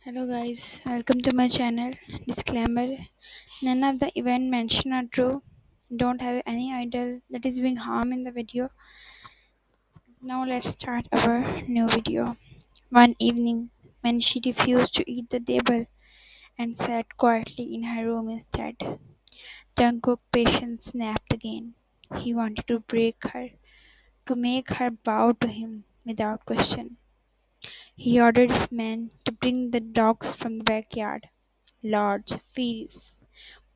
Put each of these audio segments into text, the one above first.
Hello guys, welcome to my channel. Disclaimer: none of the event mentioned are true. Don't have any idol that is being harmed in the video. Now let's start our new video. One evening, when she refused to eat the table and sat quietly in her room instead, Jungkook patience snapped again. He wanted to break her, to make her bow to him without question. He ordered his men to bring the dogs from the backyard. Large, fierce,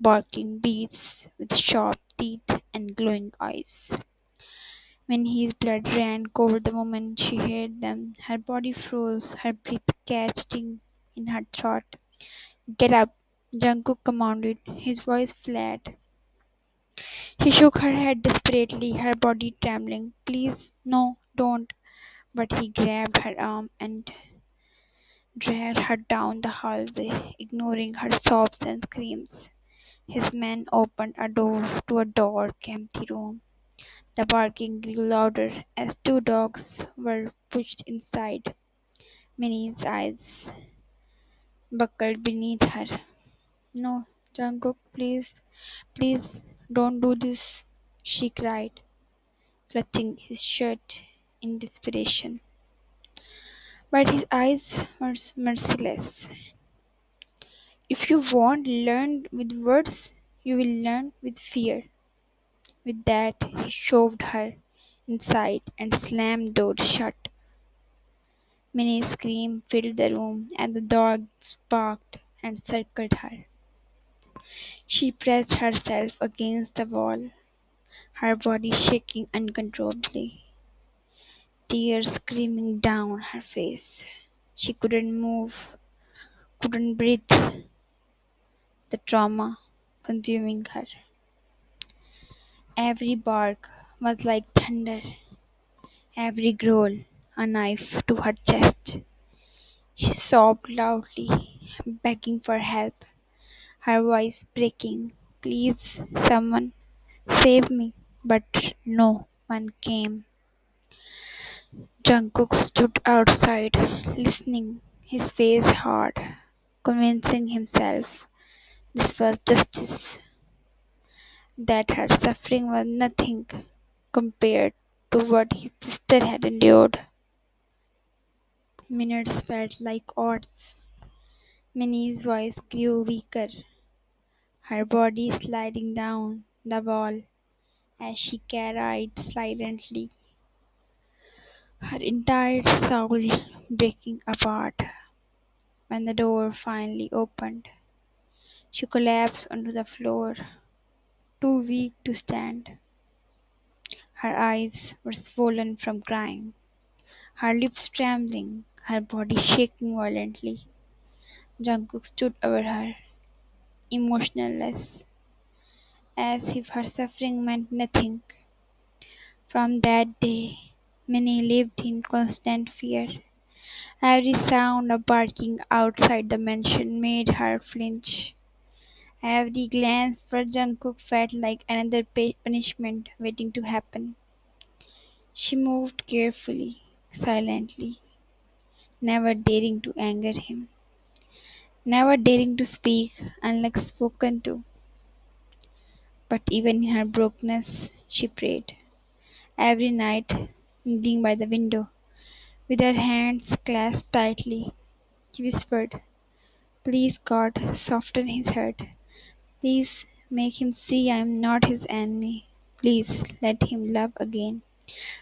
barking beasts with sharp teeth and glowing eyes. When his blood ran cold the moment she heard them, her body froze, her breath catching in her throat. "Get up!" Jungkook commanded, his voice flat. She shook her head desperately, her body trembling. "Please, no, don't." But he grabbed her arm and dragged her down the hallway, ignoring her sobs and screams. His men opened a door to a dark, empty room. The barking grew louder as two dogs were pushed inside. Minnie's eyes buckled beneath her. "No, Jungkook, please, please, don't do this," she cried, clutching his shirt in desperation. But his eyes were merciless. "If you won't learn with words, you will learn with fear." With that, he shoved her inside and slammed the door shut. Minnie's scream filled the room, and the dogs barked and circled her. She pressed herself against the wall, her body shaking uncontrollably, tears streaming down her face. She couldn't move, couldn't breathe, the trauma consuming her. Every bark was like thunder, every growl a knife to her chest. She sobbed loudly, begging for help, her voice breaking. "Please, someone, save me." But no one came. Jungkook stood outside, listening, his face hard, convincing himself this was justice, that her suffering was nothing compared to what his sister had endured. Minutes felt like hours. Minnie's voice grew weaker, her body sliding down the wall as she cried silently, her entire soul breaking apart. When the door finally opened, she collapsed onto the floor, too weak to stand. Her eyes were swollen from crying, her lips trembling, her body shaking violently. Jungkook stood over her, emotionless, as if her suffering meant nothing. From that day, Minnie lived in constant fear. Every sound of barking outside the mansion made her flinch. Every glance for Jungkook felt like another punishment waiting to happen. She moved carefully, silently, never daring to anger him, never daring to speak unless spoken to. But even in her brokenness, she prayed. Every night, kneeling by the window, with her hands clasped tightly, she whispered, "Please, God, soften his heart. Please make him see I am not his enemy. Please let him love again."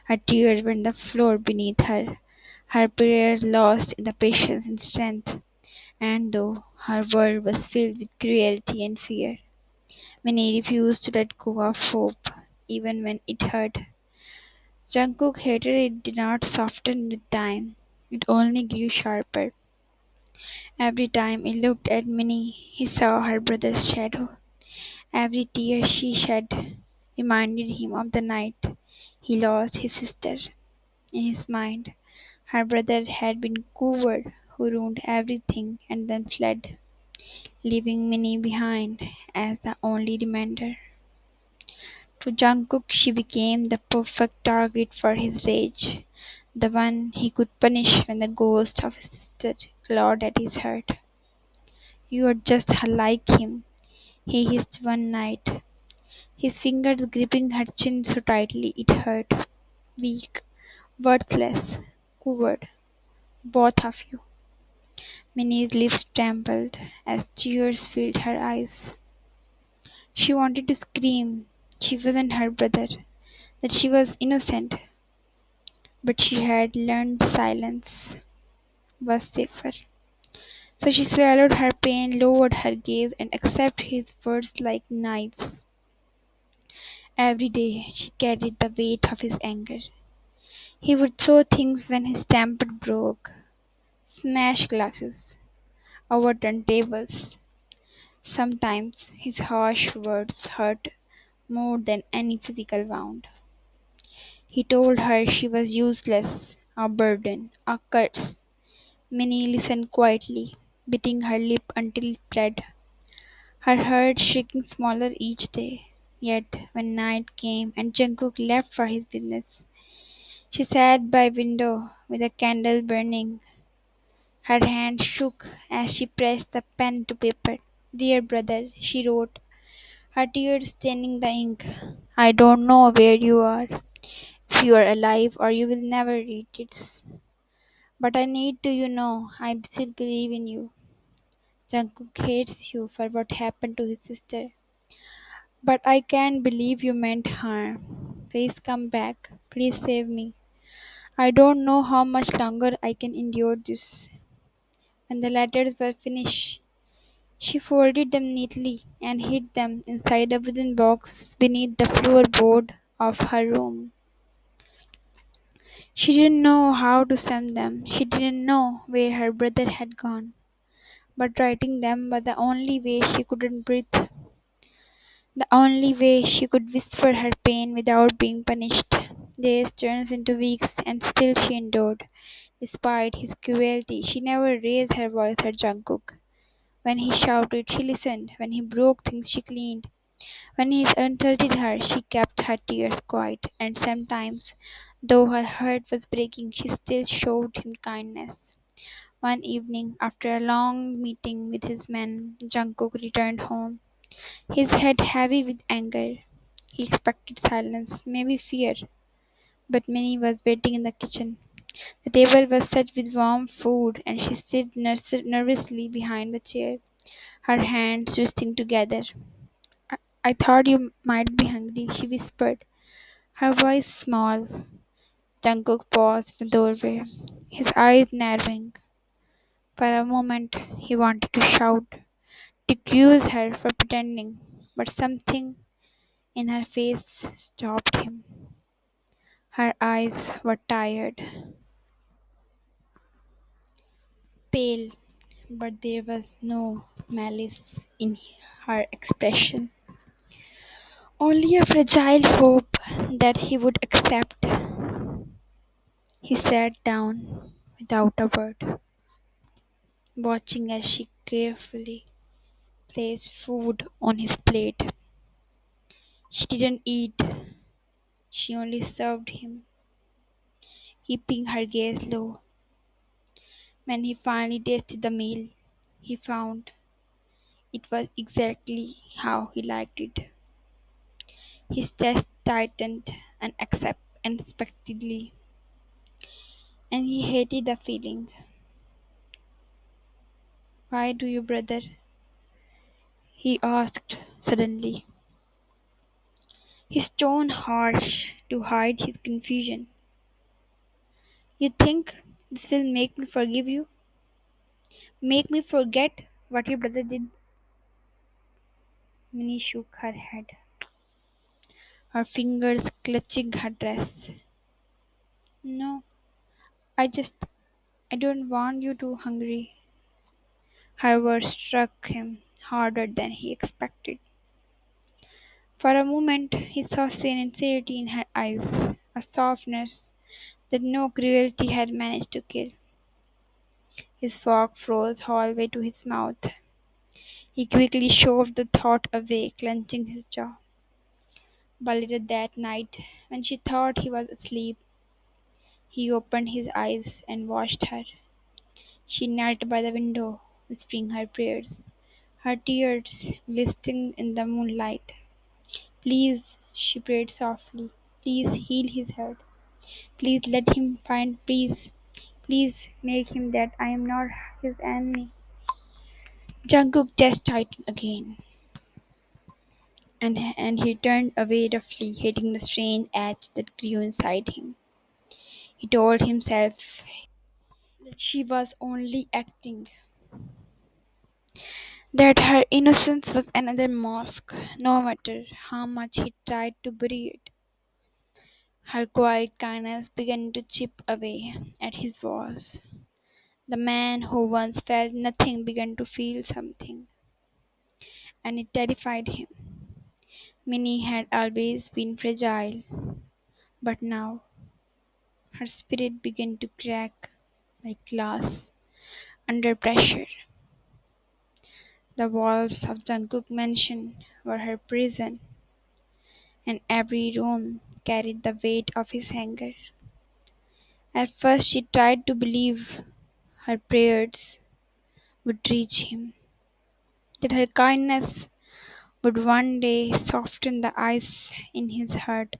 Her tears were on the floor beneath her, her prayers lost in the patience and strength. And though her world was filled with cruelty and fear, Minnie refused to let go of hope, even when it hurt. Jungkook hated it did not soften with time. It only grew sharper. Every time he looked at Minnie, he saw her brother's shadow. Every tear she shed reminded him of the night he lost his sister. In his mind, her brother had been coward who ruined everything and then fled, leaving Minnie behind as the only remainder. To Jungkook, she became the perfect target for his rage. the one he could punish when the ghost of his sister clawed at his heart. "You are just like him," he hissed one night, his fingers gripping her chin so tightly it hurt. "Weak, worthless, coward, both of you." Minnie's lips trembled as tears filled her eyes. She wanted to scream she wasn't her brother, that she was innocent, but she had learned silence was safer. So she swallowed her pain, lowered her gaze, and accepted his words like knives. Every day she carried the weight of his anger. He would throw things when his temper broke, smash glasses, overturn tables. Sometimes his harsh words hurt more than any physical wound. He told her she was useless, a burden, a curse. Minnie listened quietly, biting her lip until it bled, her heart shrinking smaller each day. Yet, when night came and Jungkook left for his business, she sat by window with a candle burning. Her hand shook as she pressed the pen to paper. "Dear brother," she wrote, her tears staining the ink. "I don't know where you are, if you are alive or you will never read it. But I need to you know I still believe in you. Jungkook hates you for what happened to his sister. But I can't believe you meant harm. Please come back. Please save me. I don't know how much longer I can endure this." When the letters were finished, she folded them neatly and hid them inside a wooden box beneath the floorboard of her room. She didn't know how to send them. She didn't know where her brother had gone. But writing them was the only way she couldn't breathe. The only way she could whisper her pain without being punished. Days turned into weeks and still she endured. Despite his cruelty, she never raised her voice at Jungkook. When he shouted, she listened. When he broke things, she cleaned. When he insulted her, she kept her tears quiet. And sometimes, though her heart was breaking, she still showed him kindness. One evening, after a long meeting with his men, Jungkook returned home, his head heavy with anger. He expected silence, maybe fear, but Minnie was waiting in the kitchen. The table was set with warm food, and she stood nervously behind the chair, her hands twisting together. I, I thought you might be hungry," she whispered, her voice small. Jungkook paused in the doorway, his eyes narrowing. For a moment, he wanted to shout, to accuse her for pretending, but something in her face stopped him. Her eyes were tired, pale, but there was no malice in her expression. Only a fragile hope that he would accept. He sat down without a word, watching as she carefully placed food on his plate. She didn't eat, she only served him, keeping her gaze low. When he finally tasted the meal, he found it was exactly how he liked it. His chest tightened unexpectedly, and he hated the feeling. "Why do you, brother?" he asked suddenly, his tone harsh to hide his confusion. "You think this will make me forgive you? Make me forget what your brother did?" Minnie shook her head, her fingers clutching her dress. "No, I just I don't want you to hungry." Her words struck him harder than he expected. For a moment he saw sincerity in her eyes, a softness that no cruelty had managed to kill. His fork froze halfway to his mouth. He quickly shoved the thought away, clenching his jaw. But later that night, when she thought he was asleep, He opened his eyes and watched her. She knelt by the window, whispering her prayers, her tears glistening in the moonlight. Please, she prayed softly, please heal his hurt. Please let him find peace. Please make him that I am not his enemy. Jungkook chest tightened again, and he turned away roughly, hitting the strange edge that grew inside him. He told himself that she was only acting, that her innocence was another mask, no matter how much he tried to bury it. Her quiet kindness began to chip away at his walls. The man who once felt nothing began to feel something, and it terrified him. Minnie had always been fragile, but now her spirit began to crack like glass under pressure. The walls of Jungkook mansion were her prison, and every room carried the weight of his anger. At first she tried to believe her prayers would reach him, that her kindness would one day soften the ice in his heart.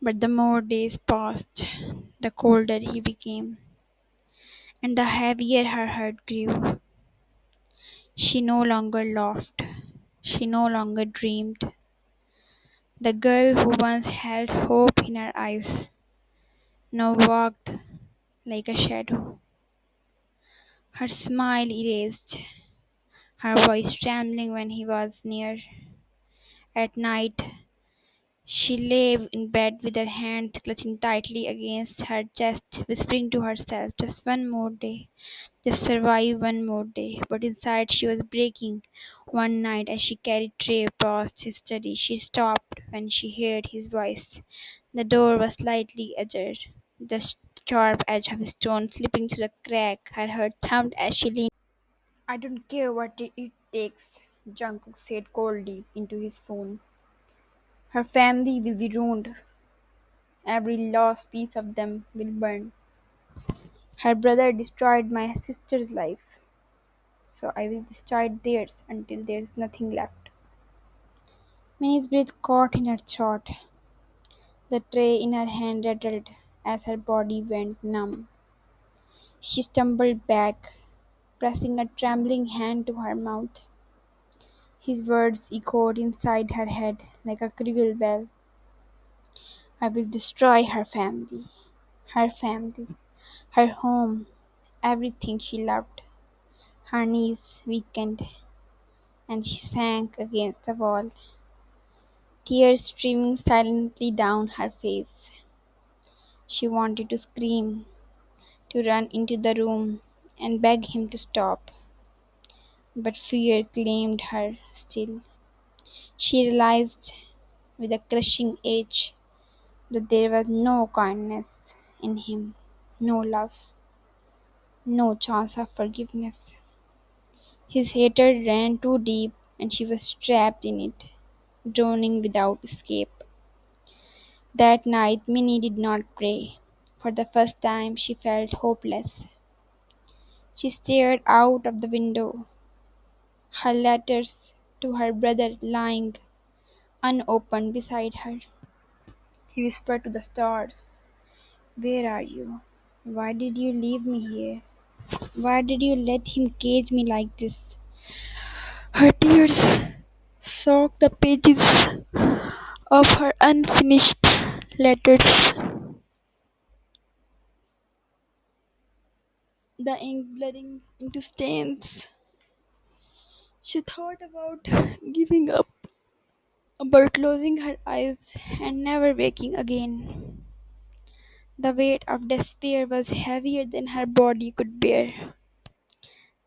But the more days passed, the colder he became, and the heavier her heart grew. She no longer laughed, she no longer dreamed. The girl who once held hope in her eyes now walked like a shadow, her smile erased, her voice trembling when he was near. At night, she lay in bed with her hands clutching tightly against her chest, whispering to herself, just one more day, just survive one more day. But inside she was breaking. One night, as she carried Trey past his study, she stopped when she heard his voice. The door was slightly ajar, the sharp edge of his stone slipping through the crack. Her heart thumped as she leaned. I don't care what it takes, Jungkook said coldly into his phone. Her family will be ruined. Every lost piece of them will burn. Her brother destroyed my sister's life, so I will destroy theirs until there is nothing left. Minnie's breath caught in her throat. The tray in her hand rattled as her body went numb. She stumbled back, pressing a trembling hand to her mouth. His words echoed inside her head like a cruel bell. I will destroy her family, her home, everything she loved. Her knees weakened, and she sank against the wall, tears streaming silently down her face. She wanted to scream, to run into the room and beg him to stop, but fear claimed her still. She realized with a crushing ache that there was no kindness in him, no love, no chance of forgiveness. His hatred ran too deep, and she was trapped in it, drowning without escape. That night Minnie did not pray. For the first time she felt hopeless. She stared out of the window, her letters to her brother lying unopened beside her. He whispered to the stars, "Where are you? Why did you leave me here? Why did you let him cage me like this?" Her tears soaked the pages of her unfinished letters, the ink blurring into stains. She thought about giving up, about closing her eyes and never waking again. The weight of despair was heavier than her body could bear.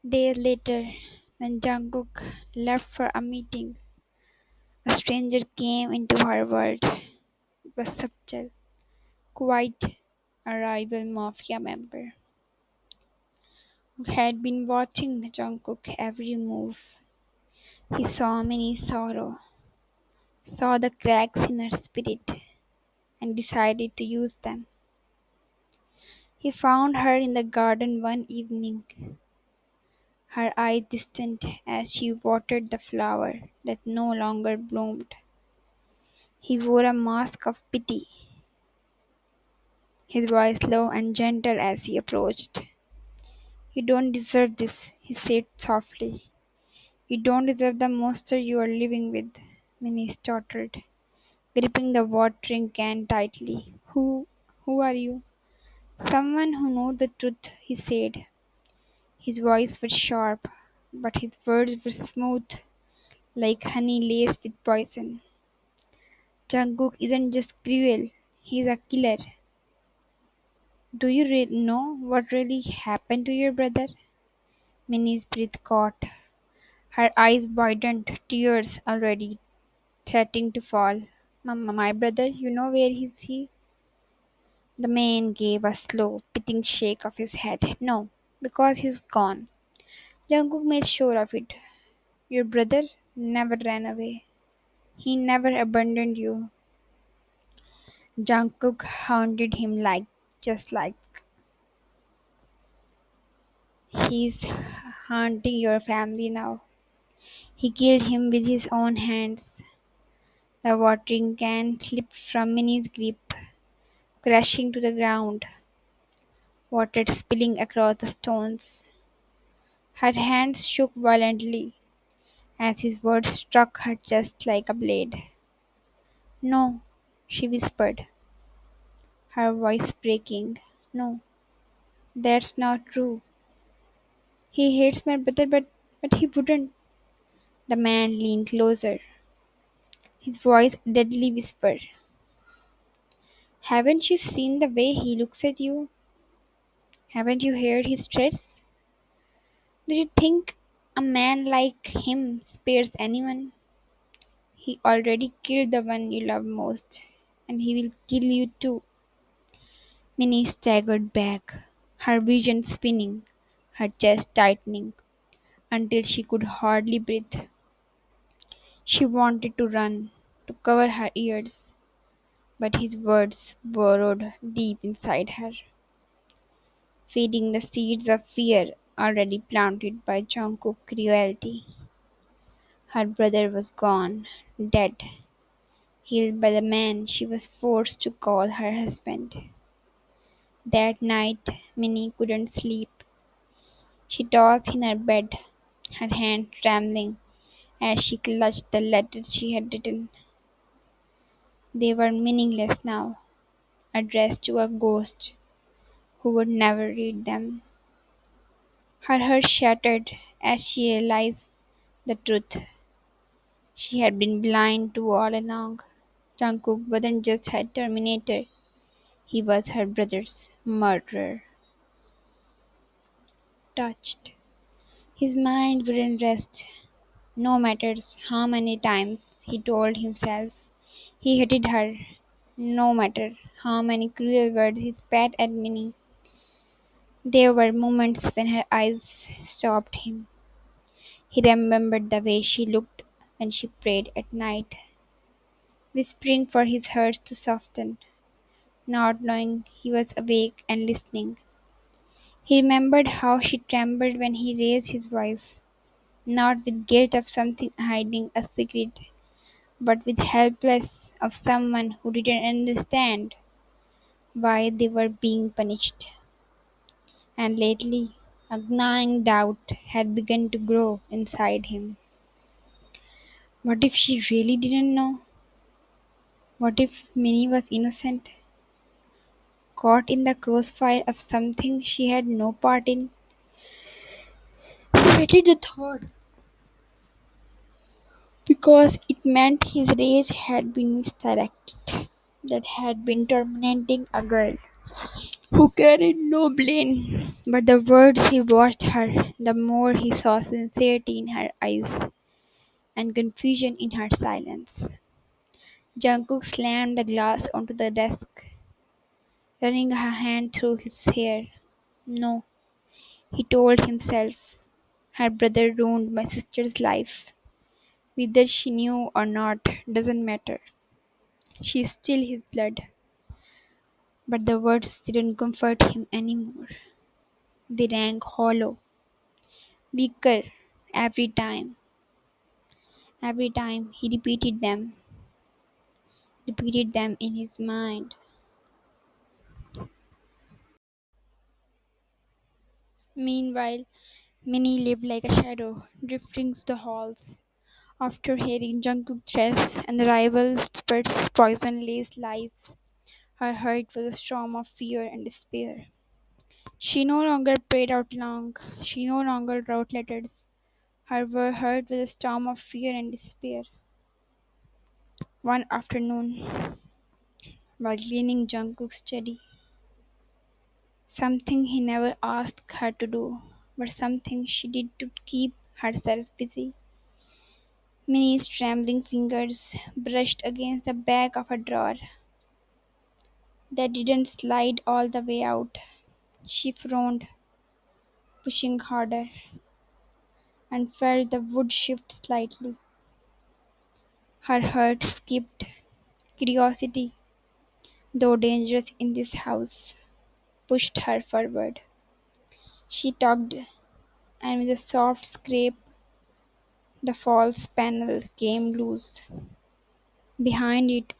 Days later, when Jungkook left for a meeting, a stranger came into her world. It was subtle, quite a rival mafia member who had been watching Jungkook's every move. He saw Minnie's sorrow, saw the cracks in her spirit, and decided to use them. He found her in the garden one evening, her eyes distant as she watered the flower that no longer bloomed. He wore a mask of pity, his voice low and gentle as he approached. "You don't deserve this," he said softly. "You don't deserve the monster you are living with." Minnie stuttered, gripping the watering can tightly. Who are you?" "Someone who knows the truth," he said. His voice was sharp, but his words were smooth, like honey laced with poison. "Jungkook isn't just cruel, he's a killer. Do you know what really happened to your brother?" Minnie's breath caught. Her eyes widened, tears already threatening to fall. My brother, you know where is he?" The man gave a slow, pitying shake of his head. "No, because he's gone. Jungkook made sure of it. Your brother never ran away. He never abandoned you. Jungkook haunted him just like he's haunting your family now. He killed him with his own hands." The watering can slipped from Minnie's grip, crashing to the ground, water spilling across the stones. Her hands shook violently as his words struck her chest like a blade. "No," she whispered, her voice breaking. "No, that's not true. He hates my brother, but he wouldn't." The man leaned closer, his voice a deadly whisper. "Haven't you seen the way he looks at you? Haven't you heard his threats? Do you think a man like him spares anyone? He already killed the one you love most, and he will kill you too." Minnie staggered back, her vision spinning, her chest tightening until she could hardly breathe. She wanted to run, to cover her ears, but his words burrowed deep inside her, feeding the seeds of fear already planted by Jungkook's cruelty. Her brother was gone, dead, killed by the man she was forced to call her husband. That night Minnie couldn't sleep. She tossed in her bed, her hand trembling as she clutched the letters she had written. They were meaningless now, addressed to a ghost who would never read them. Her heart shattered as she realized the truth. She had been blind to all along. Jungkook wasn't just her terminator, he was her brother's murderer. Touched. His mind wouldn't rest, no matter how many times he told himself he hated her, no matter how many cruel words he spat at Minnie. There were moments when her eyes stopped him. He remembered the way she looked when she prayed at night, whispering for his heart to soften, not knowing he was awake and listening. He remembered how she trembled when he raised his voice, not with guilt of something hiding a secret, but with helpless of someone who didn't understand why they were being punished. And lately, a gnawing doubt had begun to grow inside him. What if she really didn't know? What if Minnie was innocent, caught in the crossfire of something she had no part in? He hated the thought because it meant his rage had been misdirected, that had been tormenting a girl who carried no blame. But the words he watched her, the more he saw sincerity in her eyes and confusion in her silence. Jungkook slammed the glass onto the desk, running her hand through his hair. "No," he told himself, "her brother ruined my sister's life. Whether she knew or not doesn't matter. She's still his blood." But the words didn't comfort him anymore. They rang hollow, weaker every time. Every time he repeated them in his mind. Meanwhile, Minnie lived like a shadow, drifting through the halls. After hearing Jungkook's threats and the rival spurt's poison-laced lies, her heart was a storm of fear and despair. She no longer prayed out loud. She no longer wrote letters. Her heart was a storm of fear and despair. One afternoon, while cleaning Jungkook's study, something he never asked her to do, but something she did to keep herself busy. Minnie's trembling fingers brushed against the back of a drawer that didn't slide all the way out. She frowned, pushing harder, and felt the wood shift slightly. Her heart skipped. Curiosity, though dangerous in this house, pushed her forward. She tugged, and with a soft scrape, the false panel came loose. Behind it,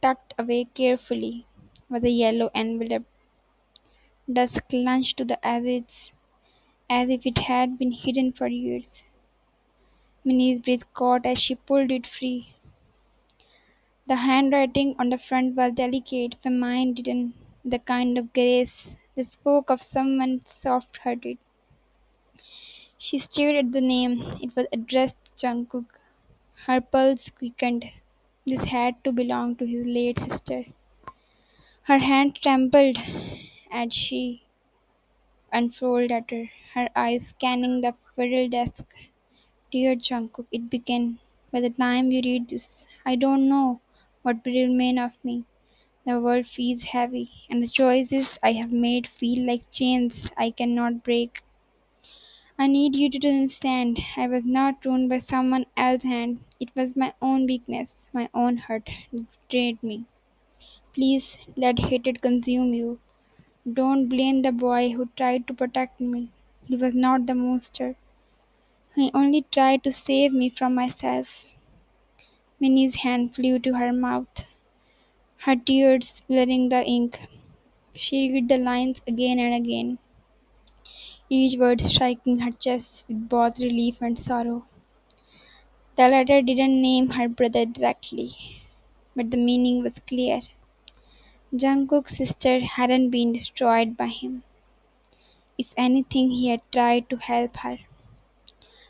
tucked away carefully, was a yellow envelope, dust clutched to the edges as if it had been hidden for years. Minnie's breath caught as she pulled it free. The handwriting on the front was delicate, feminine, written with the kind of grace that spoke of someone soft-hearted. She stared at the name. It was addressed to Jungkook. Her pulse quickened. This had to belong to his late sister. Her hand trembled as she unfolded the letter, her eyes scanning the filled desk. Dear Jungkook, it began. By the time you read this, I don't know what will remain of me. The world feels heavy, and the choices I have made feel like chains I cannot break. I need you to understand. I was not ruined by someone else's hand. It was my own weakness, my own hurt that betrayed me. Please let hatred consume you. Don't blame the boy who tried to protect me. He was not the monster. He only tried to save me from myself. Minnie's hand flew to her mouth, her tears blurring the ink. She read the lines again and again, each word striking her chest with both relief and sorrow. The letter didn't name her brother directly, but the meaning was clear. Jungkook's sister hadn't been destroyed by him. If anything, he had tried to help her.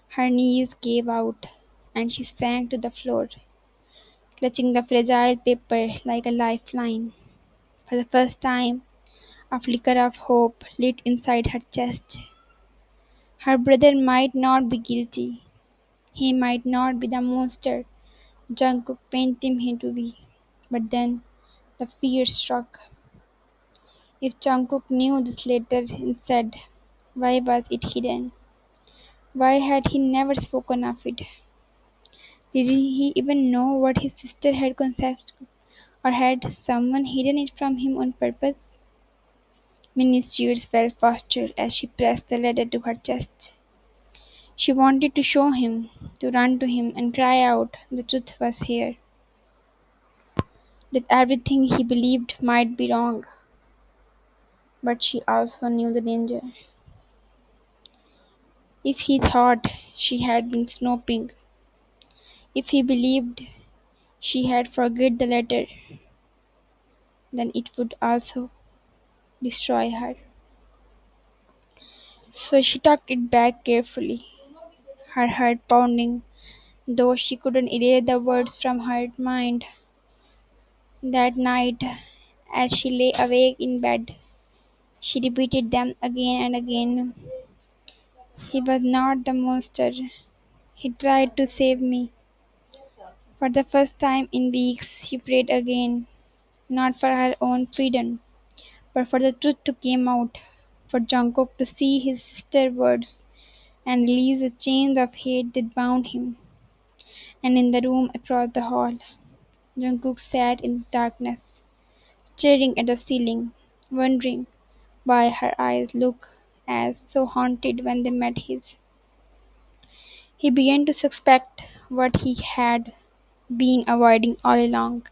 Her knees gave out, and she sank to the floor, clutching the fragile paper like a lifeline. For the first time, a flicker of hope lit inside her chest. Her brother might not be guilty. He might not be the monster Jungkook painted him to be. But then the fear struck. If Jungkook knew this letter instead, why was it hidden? Why had he never spoken of it? Did he even know what his sister had conceived? Or had someone hidden it from him on purpose? Minnie's tears fell faster as she pressed the letter to her chest. She wanted to show him, to run to him and cry out the truth was here, that everything he believed might be wrong. But she also knew the danger. If he thought she had been snooping, if he believed she had forgot the letter, then it would also destroy her. So she tucked it back carefully, her heart pounding, though she couldn't erase the words from her mind. That night, as she lay awake in bed, she repeated them again and again. He was not the monster. He tried to save me. For the first time in weeks, she prayed again, not for her own freedom, but for the truth to come out, for Jungkook to see his sister's words and release the chains of hate that bound him. And in the room across the hall, Jungkook sat in darkness, staring at the ceiling, wondering why her eyes looked as so haunted when they met his. He began to suspect what he had been avoiding all along.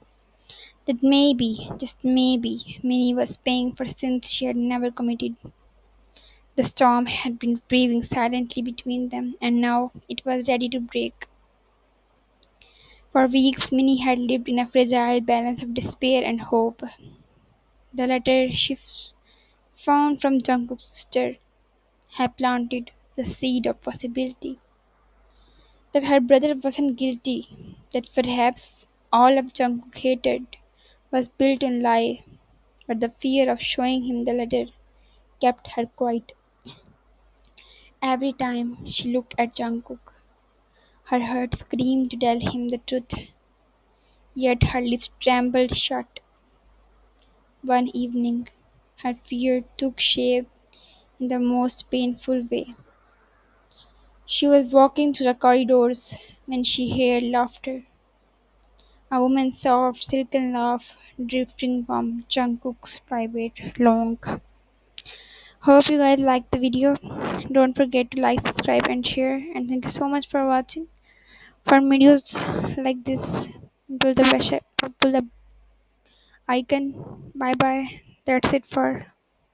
That maybe, just maybe, Minnie was paying for sins she had never committed. The storm had been brewing silently between them, and now it was ready to break. For weeks, Minnie had lived in a fragile balance of despair and hope. The letter she found from Jungkook's sister had planted the seed of possibility. That her brother wasn't guilty, that perhaps all of Jungkook hated was built on lie, but the fear of showing him the letter kept her quiet. Every time she looked at Jungkook, her heart screamed to tell him the truth, yet her lips trembled shut. One evening, her fear took shape in the most painful way. She was walking through the corridors when she heard laughter, a woman's soft silken laugh drifting from Jungkook's private lounge. Hope you guys liked the video. Don't forget to like, subscribe, and share. And thank you so much for watching. For videos like this, pull the icon. Bye bye. That's it for